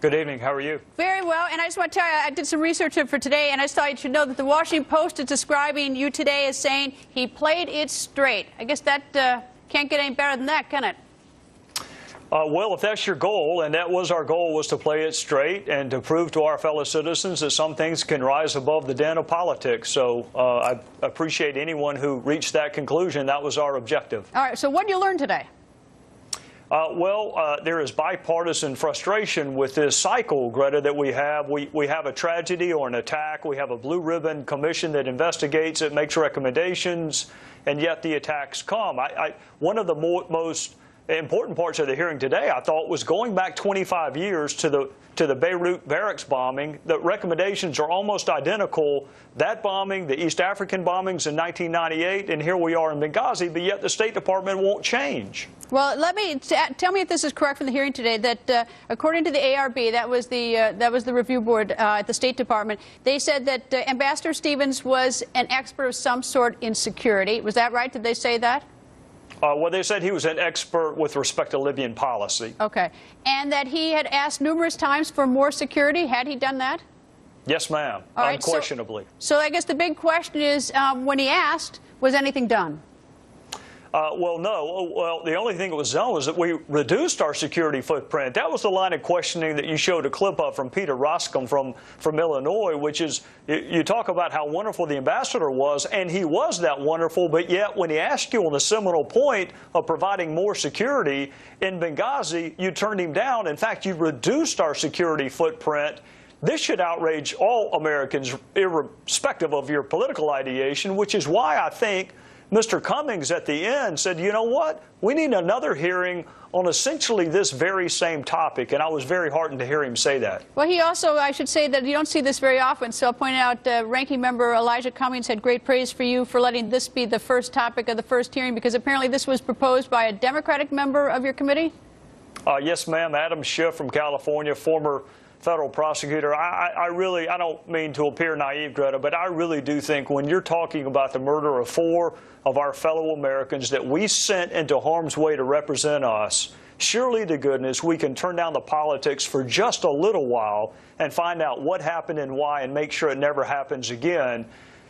Good evening. How are you? Very well. And I just want to tell you, I did some research for today, and I just thought you should know that the Washington Post is describing you today as saying he played it straight. I guess that can't get any better than that, can it? Well, if that's your goal, and that was our goal, was to play it straight and to prove to our fellow citizens that some things can rise above the den of politics. So I appreciate anyone who reached that conclusion. That was our objective. All right. So what did you learn today? There is bipartisan frustration with this cycle, Greta, that we have. We have a tragedy or an attack. We have a blue ribbon commission that investigates it, makes recommendations, and yet the attacks come. One of the most important parts of the hearing today, I thought, was going back 25 years to the Beirut barracks bombing. The recommendations are almost identical. That bombing, the East African bombings in 1998, and here we are in Benghazi, but yet the State Department won't change. Well, tell me if this is correct from the hearing today, that according to the ARB, that was the review board at the State Department, they said that Ambassador Stevens was an expert of some sort in security. Was that right? Did they say that? Well, they said he was an expert with respect to Libyan policy. Okay. And that he had asked numerous times for more security. Had he done that? Yes, ma'am. Right, unquestionably. So I guess the big question is, when he asked, was anything done? Well, no. Well, the only thing that was done was that we reduced our security footprint. That was the line of questioning that you showed a clip of from Peter Roskam from Illinois, which is, you talk about how wonderful the ambassador was, and he was that wonderful, but yet when he asked you on the seminal point of providing more security in Benghazi, you turned him down. In fact, you reduced our security footprint. This should outrage all Americans, irrespective of your political ideation, which is why I think Mr. Cummings at the end said, you know what, we need another hearing on essentially this very same topic, and I was very heartened to hear him say that. Well, he also, I should say that you don't see this very often, so I'll point out Ranking Member Elijah Cummings had great praise for you for letting this be the first topic of the first hearing, because apparently this was proposed by a Democratic member of your committee? Yes, ma'am. Adam Schiff from California, former federal prosecutor. I don't mean to appear naive, Greta, but I really do think when you're talking about the murder of 4 of our fellow Americans that we sent into harm's way to represent us, surely to goodness we can turn down the politics for just a little while and find out what happened and why and make sure it never happens again.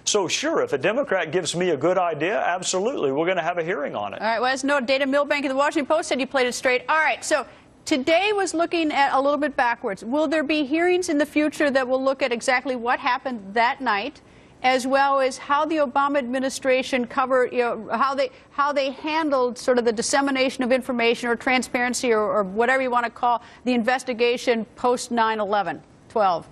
So sure, if a Democrat gives me a good idea, absolutely, we're going to have a hearing on it. All right, well, as noted, Data Milbank of the Washington Post said you played it straight. All right, so today was looking at a little bit backwards. Will there be hearings in the future that will look at exactly what happened that night, as well as how the Obama administration covered, how they handled sort of the dissemination of information or transparency or whatever you want to call the investigation post 9/11/12?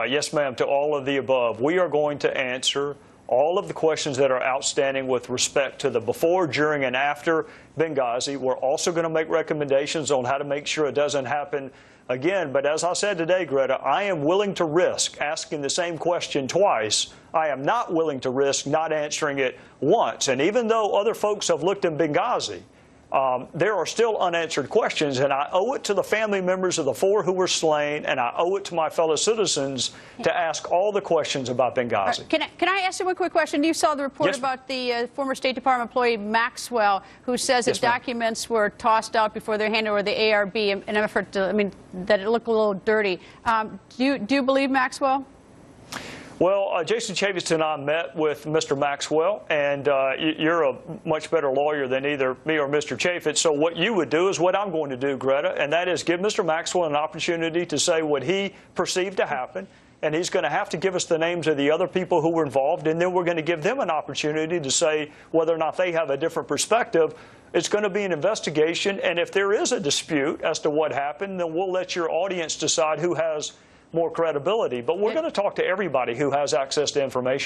Yes, ma'am, to all of the above. We are going to answer all of the questions that are outstanding with respect to the before, during, and after Benghazi. We're also going to make recommendations on how to make sure it doesn't happen again. But as I said today, Greta, I am willing to risk asking the same question twice. I am not willing to risk not answering it once. And even though other folks have looked in Benghazi, there are still unanswered questions, and I owe it to the family members of the 4 who were slain, and I owe it to my fellow citizens to ask all the questions about Benghazi. Can I ask you one quick question? You saw the report about the former State Department employee Maxwell, who says that documents were tossed out before they're handed over to the ARB in an effort to, that it looked a little dirty. Do you believe Maxwell? Well, Jason Chaffetz and I met with Mr. Maxwell, and you're a much better lawyer than either me or Mr. Chaffetz. So what you would do is what I'm going to do, Greta, and that is give Mr. Maxwell an opportunity to say what he perceived to happen, and he's going to have to give us the names of the other people who were involved, and then we're going to give them an opportunity to say whether or not they have a different perspective. It's going to be an investigation, and if there is a dispute as to what happened, then we'll let your audience decide who has more credibility. But we're going to talk to everybody who has access to information.